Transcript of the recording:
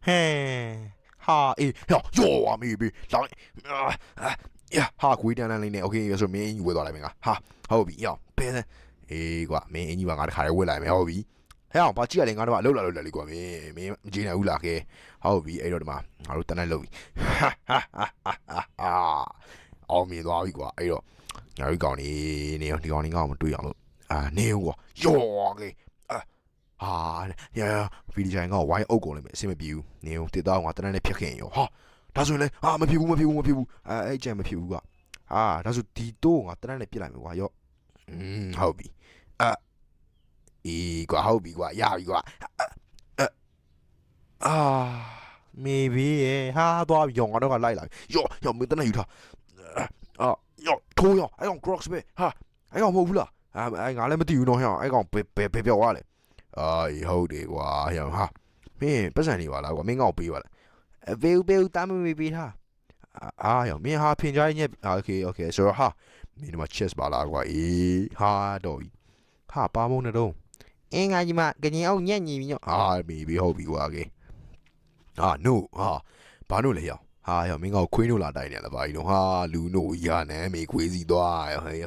嘿，哈诶，哟啊，没别，来呀，哈鬼蛋蛋呢？OK，有时候没人会到来没啊？哈，好比呀，别呢，诶，个没人话我哋开会来没好比。ဟဲ့အောင်ဘာကြည့်ရလဲငါတို့ကလှုပ်လာလှုပ်လာလေကွာမင်းမကြည့်နိုင်ဘူးလားကဲဟုတ်ပြီအဲ့တော့ဒီမှာငါတို့တန်းတန်းလှုပ်ပြီအောင်မြင်သွားပြီကွာအဲ့တော့ငါတို့ကောင်နေနေဒီကောင်နေငါ့ကိုမတွေ့အောင်လို့နေဦးကွာယောကဲဟာဗီဒီယိုင်ကဝိုင်းအုပ်ကုန်လိမ့်မယ်အဆင်မပြေဘူးနေဦးတစ်တော့ငါတန်းတန်းနဲ့ဖြတ်ခင်ရောဟာဒါဆိုရင်လေမဖြစ်ဘူးအဲ့ကြံမဖြစ်ဘူးကွာဒါဆိုဒီတော့ငါတန်းတန်းနဲ့ပြစ်လိုက်မယ်ကွာယောဟုတ်ပြီကွာဟုတ်ပြီကွာရပြီကွာmaybe ဟာသွားပြီငါတော့ကလိုက်လာပြီယောမင်းတန်းယူထားယောထိုးယောအဲ့ကောင် crocs ပဲဟာအဲ့ကောင်မဟုတ်ဘူးလားအဲ့ငါလည်းမသိဘူးတော့ဟဲ့အဲ့ကောင်ဘယ်ပြောက်သွားလဲဟုတ်တယ်ကွာဟဲ့ဟာမင်းပတ်စံနေပါလားကွာမင်းကောင်ပေးပါလားဘေးတာမမေးပေးထားယောမင်းဟာဖင်ကြိုင်းညက်โอเคဆိုတော့ဟာမင်းတို့ chess ပါလားကွာဟာတော့ဟာပါမုံနဲ့တော့အင်းငါကြီးမကရင်အောင်ညက်ညီပြီညမေးပြီးဟုတ်ပြီကွာကဲno ဘာလို့လဲယောမင်းကောင်ခွေးနို့လာတိုင်းနေလားဘာကြီးတော့ဟာလူနို့ရနမ်းမေးခွေးစီသွားဟဲ့